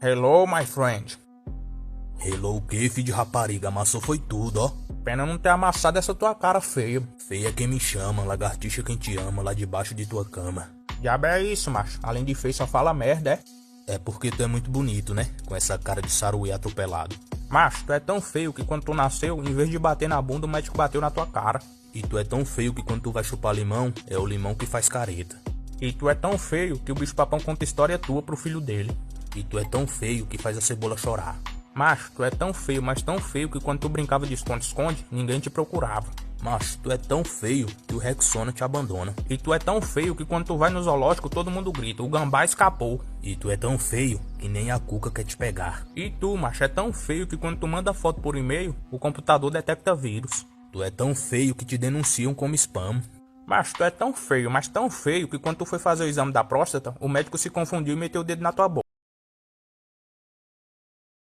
Hello, my friend. Hello o que, filho de rapariga? Amassou foi tudo, ó. Pena não ter amassado essa tua cara feia. Feia é quem me chama, lagartixa quem te ama, lá debaixo de tua cama. Diabo é isso, macho. Além de feio, só fala merda, é? É porque tu é muito bonito, né? Com essa cara de saruê atropelado. Macho, tu é tão feio que quando tu nasceu, em vez de bater na bunda, o médico bateu na tua cara. E tu é tão feio que quando tu vai chupar limão, é o limão que faz careta. E tu é tão feio que o bicho papão conta história tua pro filho dele. E tu é tão feio que faz a cebola chorar. Macho, tu é tão feio, mas tão feio que quando tu brincava de esconde-esconde, ninguém te procurava. Macho, tu é tão feio que o Rexona te abandona. E tu é tão feio que quando tu vai no zoológico, todo mundo grita, o gambá escapou. E tu é tão feio que nem a cuca quer te pegar. E tu, macho, é tão feio que quando tu manda foto por e-mail, o computador detecta vírus. Tu é tão feio que te denunciam como spam. Macho, tu é tão feio, mas tão feio que quando tu foi fazer o exame da próstata, o médico se confundiu e meteu o dedo na tua boca.